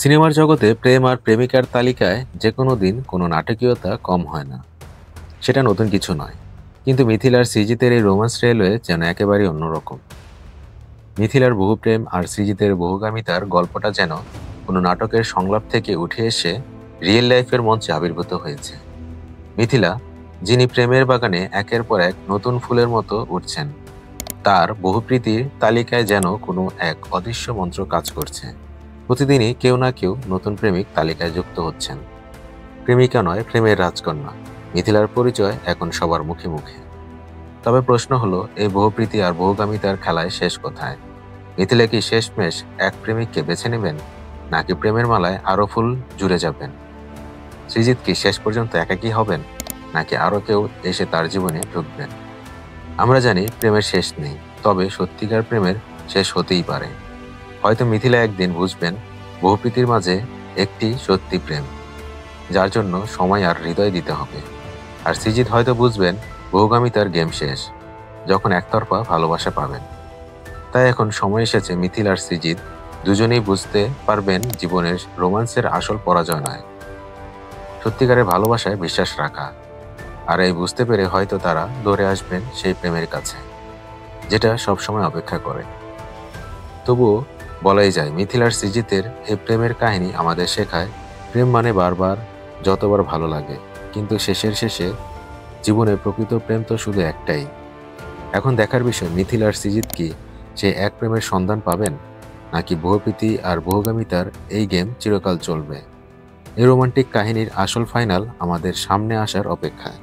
সিনেমার জগতে প্রেম আর প্রেমিকার তালিকায় যে কোনো দিন কোনো নাটকীয়তা কম হয় না। সেটা নতুন কিছু নয়, কিন্তু মিথিল আর সৃজিতের এই রোমান্স রেলওয়ে যেন একেবারেই অন্যরকম। মিথিলার বহু প্রেম আর সৃজিতের বহুগামিতার গল্পটা যেন কোনো নাটকের সংলাপ থেকে উঠে এসে রিয়েল লাইফের মঞ্চে আবির্ভূত হয়েছে। মিথিলা, যিনি প্রেমের বাগানে একের পর এক নতুন ফুলের মতো উঠছেন, তার বহুপ্রীতির তালিকায় যেন কোনো এক অদৃশ্য মন্ত্র কাজ করছে। প্রতিদিনই কেউ না কেউ নতুন প্রেমিক তালিকায় যুক্ত হচ্ছেন। প্রেমিকা নয়, প্রেমের রাজকন্যা মিথিলার পরিচয় এখন সবার মুখে মুখে। তবে প্রশ্ন হলো, এই বহুপ্রীতি আর বহুগামিতার খেলায় শেষ কোথায়? মিথিলা কি শেষমেশ এক প্রেমিককে বেছে নেবেন, নাকি প্রেমের মালায় আরো ফুল জুড়ে যাবেন? সৃজিত কি শেষ পর্যন্ত একাকী হবেন, নাকি আরো কেউ এসে তার জীবনে ঢুকবেন? আমরা জানি প্রেমের শেষ নেই, তবে সত্যিকার প্রেমের শেষ হতেই পারে। হয়তো মিথিলা একদিন বুঝবেন বহুপ্রীতির মাঝে একটি সত্যি প্রেম, যার জন্য সময় আর হৃদয় দিতে হবে। আর সৃজিত হয়তো বুঝবেন বহুগামিতার গেম শেষ, যখন একতরফা ভালোবাসা পাবেন। তাই এখন সময় এসেছে মিথিল আর সৃজিত দুজনেই বুঝতে পারবেন জীবনের রোমান্সের আসল পরাজয় নয়, সত্যিকারের ভালোবাসায় বিশ্বাস রাখা। আর এই বুঝতে পেরে হয়তো তারা দৌড়ে আসবেন সেই প্রেমের কাছে, যেটা সবসময় অপেক্ষা করে। তবুও বলাই যায়, মিথিল আর সৃজিতের এই প্রেমের কাহিনী আমাদের শেখায়, প্রেম মানে বারবার যতবার ভালো লাগে, কিন্তু শেষের শেষে জীবনের প্রকৃত প্রেম তো শুধু একটাই। এখন দেখার বিষয়, মিথিল আর সৃজিত কি সেই এক প্রেমের সন্ধান পাবেন, নাকি বহুপ্রীতি আর বহুগামিতার এই গেম চিরকাল চলবে? এই রোমান্টিক কাহিনীর আসল ফাইনাল আমাদের সামনে আসার অপেক্ষায়।